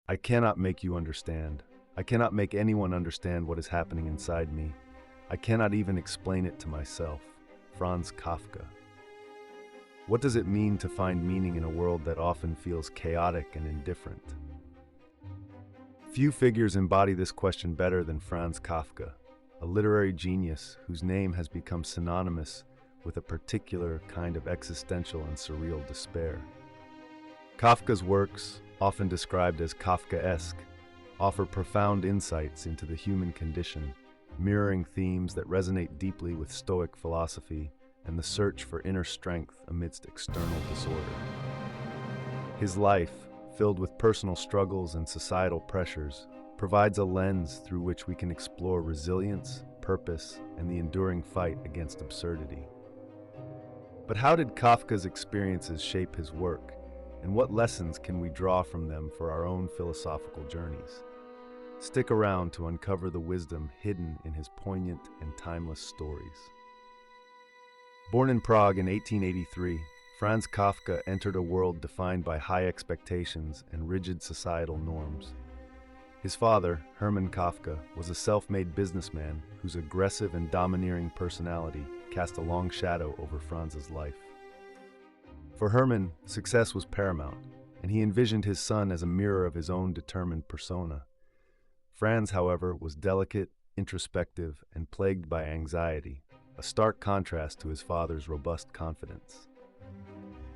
I cannot make you understand. I cannot make anyone understand what is happening inside me. I cannot even explain it to myself. Franz Kafka. What does it mean to find meaning in a world that often feels chaotic and indifferent? Few figures embody this question better than Franz Kafka, a literary genius whose name has become synonymous with a particular kind of existential and surreal despair. Kafka's works, often described as Kafkaesque, offer profound insights into the human condition, mirroring themes that resonate deeply with Stoic philosophy and the search for inner strength amidst external disorder. His life, filled with personal struggles and societal pressures, provides a lens through which we can explore resilience, purpose, and the enduring fight against absurdity. But how did Kafka's experiences shape his work, and what lessons can we draw from them for our own philosophical journeys? Stick around to uncover the wisdom hidden in his poignant and timeless stories. Born in Prague in 1883, Franz Kafka entered a world defined by high expectations and rigid societal norms. His father, Hermann Kafka, was a self-made businessman whose aggressive and domineering personality cast a long shadow over Franz's life. For Hermann, success was paramount, and he envisioned his son as a mirror of his own determined persona. Franz, however, was delicate, introspective, and plagued by anxiety, a stark contrast to his father's robust confidence.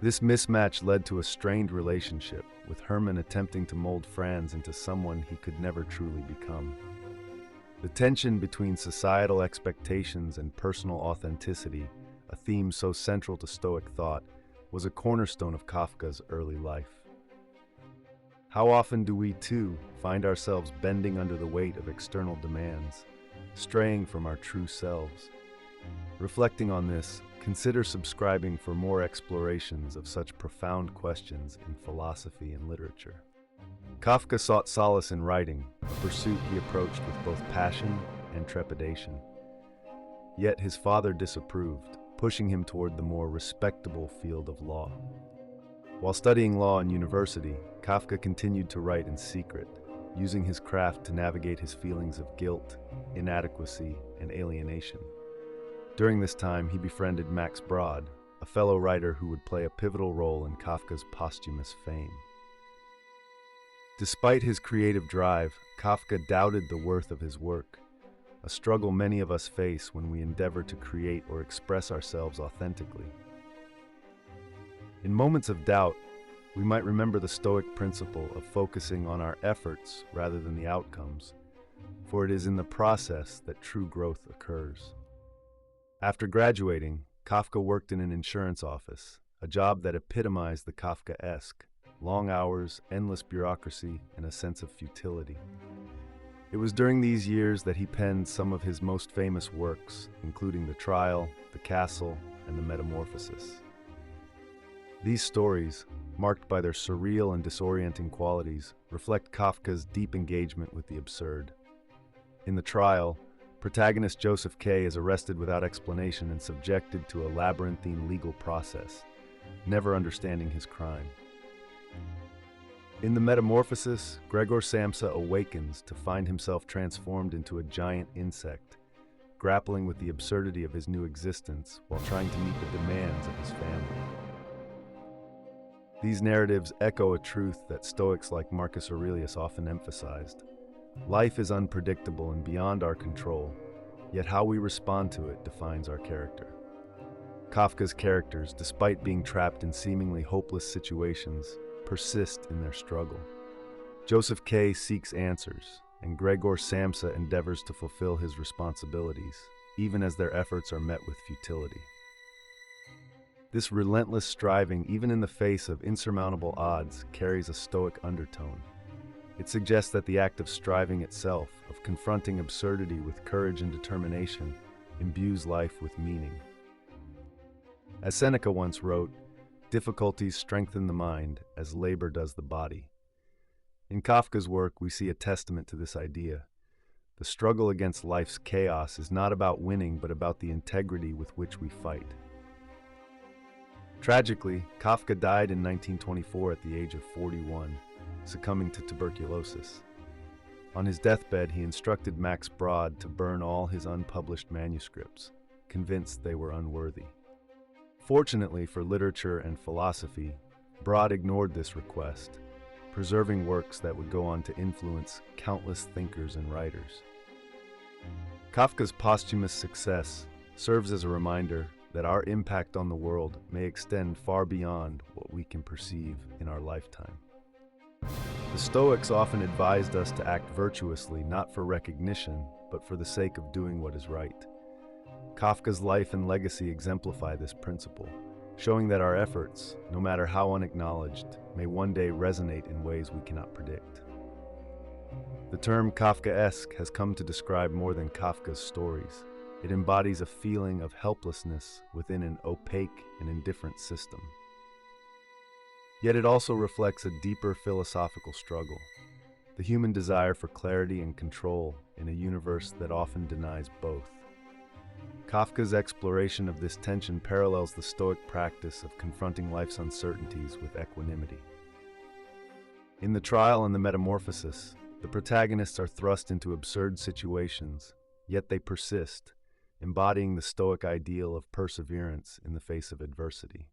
This mismatch led to a strained relationship, with Hermann attempting to mold Franz into someone he could never truly become. The tension between societal expectations and personal authenticity, a theme so central to Stoic thought, was a cornerstone of Kafka's early life. How often do we, too, find ourselves bending under the weight of external demands, straying from our true selves? Reflecting on this, consider subscribing for more explorations of such profound questions in philosophy and literature. Kafka sought solace in writing, a pursuit he approached with both passion and trepidation. Yet his father disapproved, pushing him toward the more respectable field of law. While studying law in university, Kafka continued to write in secret, using his craft to navigate his feelings of guilt, inadequacy, and alienation. During this time, he befriended Max Brod, a fellow writer who would play a pivotal role in Kafka's posthumous fame. Despite his creative drive, Kafka doubted the worth of his work, a struggle many of us face when we endeavor to create or express ourselves authentically. In moments of doubt, we might remember the Stoic principle of focusing on our efforts rather than the outcomes, for it is in the process that true growth occurs. After graduating, Kafka worked in an insurance office, a job that epitomized the Kafkaesque: long hours, endless bureaucracy, and a sense of futility. It was during these years that he penned some of his most famous works, including The Trial, The Castle, and The Metamorphosis. These stories, marked by their surreal and disorienting qualities, reflect Kafka's deep engagement with the absurd. In The Trial, protagonist Joseph K. is arrested without explanation and subjected to a labyrinthine legal process, never understanding his crime. In The Metamorphosis, Gregor Samsa awakens to find himself transformed into a giant insect, grappling with the absurdity of his new existence while trying to meet the demands of his family. These narratives echo a truth that Stoics like Marcus Aurelius often emphasized. Life is unpredictable and beyond our control, yet how we respond to it defines our character. Kafka's characters, despite being trapped in seemingly hopeless situations, persist in their struggle. Joseph K. seeks answers, and Gregor Samsa endeavors to fulfill his responsibilities, even as their efforts are met with futility. This relentless striving, even in the face of insurmountable odds, carries a Stoic undertone. It suggests that the act of striving itself, of confronting absurdity with courage and determination, imbues life with meaning. As Seneca once wrote, "Difficulties strengthen the mind as labor does the body." In Kafka's work, we see a testament to this idea. The struggle against life's chaos is not about winning, but about the integrity with which we fight. Tragically, Kafka died in 1924 at the age of 41, succumbing to tuberculosis. On his deathbed, he instructed Max Brod to burn all his unpublished manuscripts, convinced they were unworthy. Fortunately for literature and philosophy, Brod ignored this request, preserving works that would go on to influence countless thinkers and writers. Kafka's posthumous success serves as a reminder that our impact on the world may extend far beyond what we can perceive in our lifetime. The Stoics often advised us to act virtuously not for recognition, but for the sake of doing what is right. Kafka's life and legacy exemplify this principle, showing that our efforts, no matter how unacknowledged, may one day resonate in ways we cannot predict. The term Kafkaesque has come to describe more than Kafka's stories. It embodies a feeling of helplessness within an opaque and indifferent system. Yet it also reflects a deeper philosophical struggle, the human desire for clarity and control in a universe that often denies both. Kafka's exploration of this tension parallels the Stoic practice of confronting life's uncertainties with equanimity. In The Trial and the Metamorphosis, the protagonists are thrust into absurd situations, yet they persist, embodying the Stoic ideal of perseverance in the face of adversity.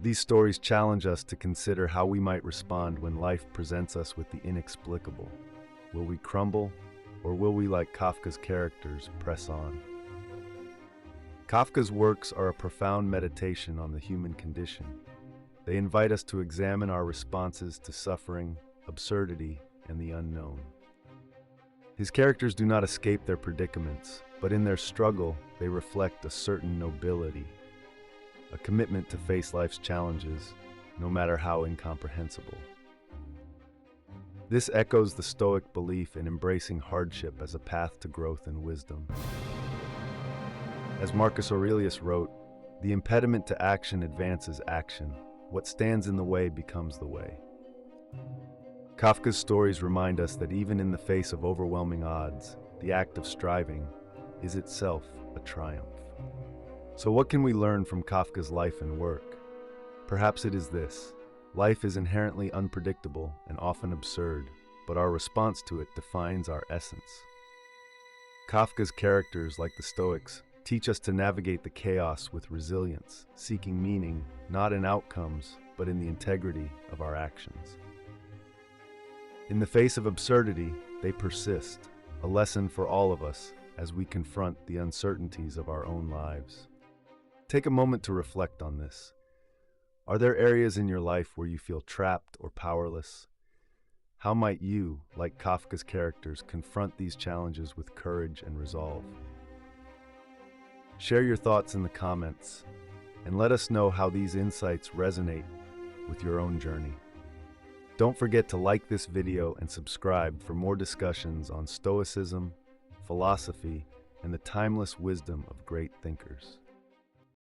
These stories challenge us to consider how we might respond when life presents us with the inexplicable. Will we crumble, or will we, like Kafka's characters, press on? Kafka's works are a profound meditation on the human condition. They invite us to examine our responses to suffering, absurdity, and the unknown. His characters do not escape their predicaments, but in their struggle, they reflect a certain nobility, a commitment to face life's challenges, no matter how incomprehensible. This echoes the Stoic belief in embracing hardship as a path to growth and wisdom. As Marcus Aurelius wrote, "The impediment to action advances action. What stands in the way becomes the way." Kafka's stories remind us that even in the face of overwhelming odds, the act of striving is itself a triumph. So what can we learn from Kafka's life and work? Perhaps it is this: life is inherently unpredictable and often absurd, but our response to it defines our essence. Kafka's characters, like the Stoics, teach us to navigate the chaos with resilience, seeking meaning not in outcomes, but in the integrity of our actions. In the face of absurdity, they persist, a lesson for all of us as we confront the uncertainties of our own lives. Take a moment to reflect on this. Are there areas in your life where you feel trapped or powerless? How might you, like Kafka's characters, confront these challenges with courage and resolve? Share your thoughts in the comments, and let us know how these insights resonate with your own journey. Don't forget to like this video and subscribe for more discussions on Stoicism, philosophy, and the timeless wisdom of great thinkers.